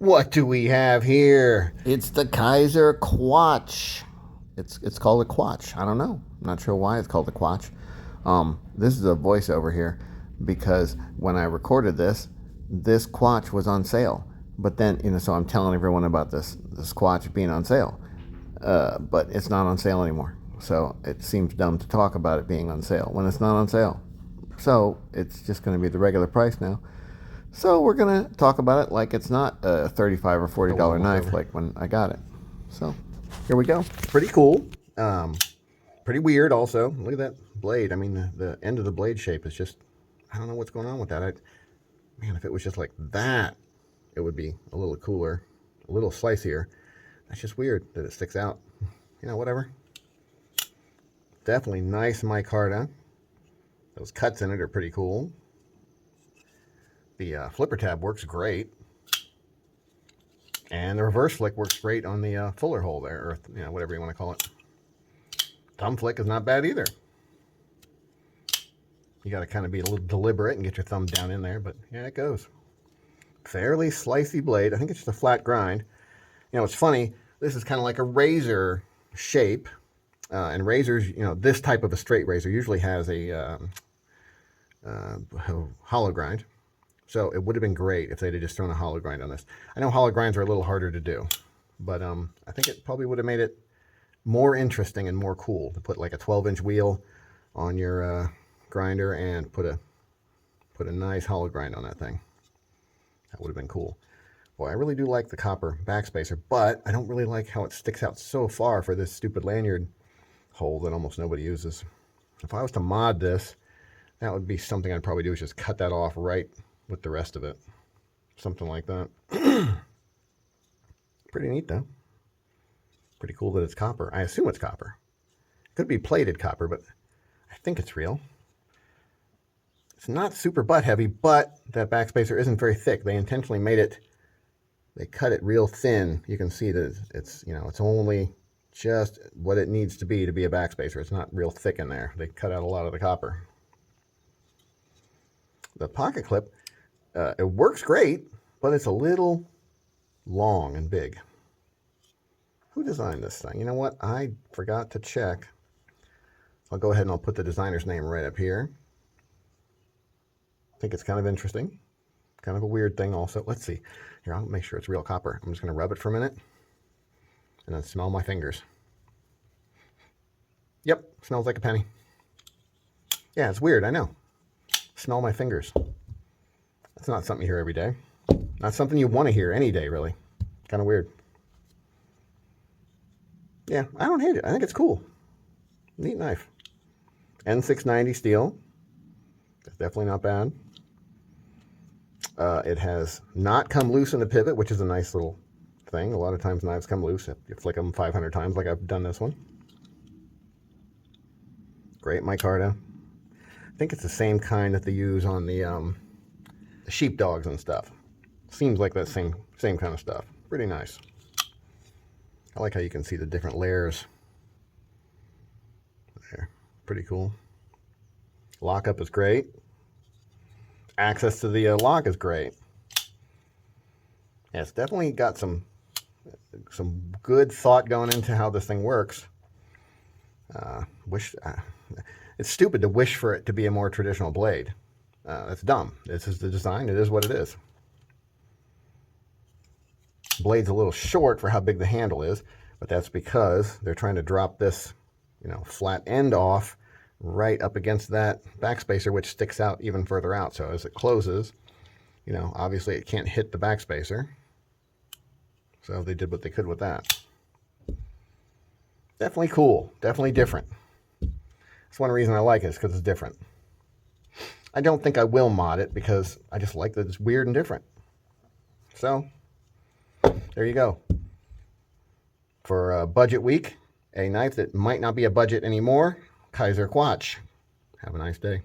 What do we have here? It's the Kizer Quatch. It's called a Quatch. I don't know. I'm not sure why it's called a Quatch. This is a voiceover here because when I recorded this Quatch was on sale. But then, so I'm telling everyone about this Quatch being on sale. But it's not on sale anymore. So it seems dumb to talk about it being on sale when it's not on sale. So it's just going to be the regular price now. So we're going to talk about it like it's not a $35 or $40 knife like when I got it. So here we go. Pretty cool. Pretty weird also. Look at that blade. I mean, the end of the blade shape is just, I don't know what's going on with that. Man, if it was just like that, it would be a little cooler, a little slicier. That's just weird that it sticks out. Whatever. Definitely nice micarta. Those cuts in it are pretty cool. The flipper tab works great. And the reverse flick works great on the fuller hole there, or whatever you want to call it. Thumb flick is not bad either. You got to kind of be a little deliberate and get your thumb down in there, but yeah, it goes. Fairly slicey blade. I think it's just a flat grind. It's funny. This is kind of like a razor shape. And razors, this type of a straight razor usually has a hollow grind. So it would have been great if they'd have just thrown a hollow grind on this. I know hollow grinds are a little harder to do, but I think it probably would have made it more interesting and more cool to put like a 12-inch wheel on your grinder and put a nice hollow grind on that thing. That would have been cool. Boy, I really do like the copper backspacer, but I don't really like how it sticks out so far for this stupid lanyard hole that almost nobody uses. If I was to mod this, that would be something I'd probably do, is just cut that off right with the rest of it. Something like that. Pretty neat though. Pretty cool that it's copper. I assume it's copper. It could be plated copper, but I think it's real. It's not super butt heavy, but that backspacer isn't very thick. They intentionally made it, they cut it real thin. You can see that it's, it's only just what it needs to be a backspacer. It's not real thick in there. They cut out a lot of the copper. The pocket clip, it works great, but it's a little long and big. Who designed this thing? You know what? I forgot to check. I'll go ahead and I'll put the designer's name right up here. I think it's kind of interesting. Kind of a weird thing also. Let's see. Here, I'll make sure it's real copper. I'm just going to rub it for a minute and then smell my fingers. Yep, smells like a penny. Yeah, it's weird, I know. Smell my fingers. That's not something you hear every day. Not something you want to hear any day, really. Kind of weird. Yeah, I don't hate it. I think it's cool. Neat knife. N690 steel. It's definitely not bad. It has not come loose in the pivot, which is a nice little thing. A lot of times knives come loose. You flick them 500 times like I've done this one. Great micarta. I think it's the same kind that they use on the sheepdogs and stuff. Seems like that same kind of stuff. Pretty nice. I like how you can see the different layers there. Pretty cool. Lockup is great. Access to the lock is great. Yeah, it's definitely got some good thought going into how this thing works. It's stupid to wish for it to be a more traditional blade. That's dumb. This is the design. It is what it is. Blade's a little short for how big the handle is, but that's because they're trying to drop this, flat end off right up against that backspacer, which sticks out even further out. So as it closes, obviously it can't hit the backspacer. So they did what they could with that. Definitely cool. Definitely different. That's one reason I like it, is because it's different. I don't think I will mod it because I just like that it's weird and different. So there you go. For a budget week, a knife that might not be a budget anymore, Kizer Quatch. Have a nice day.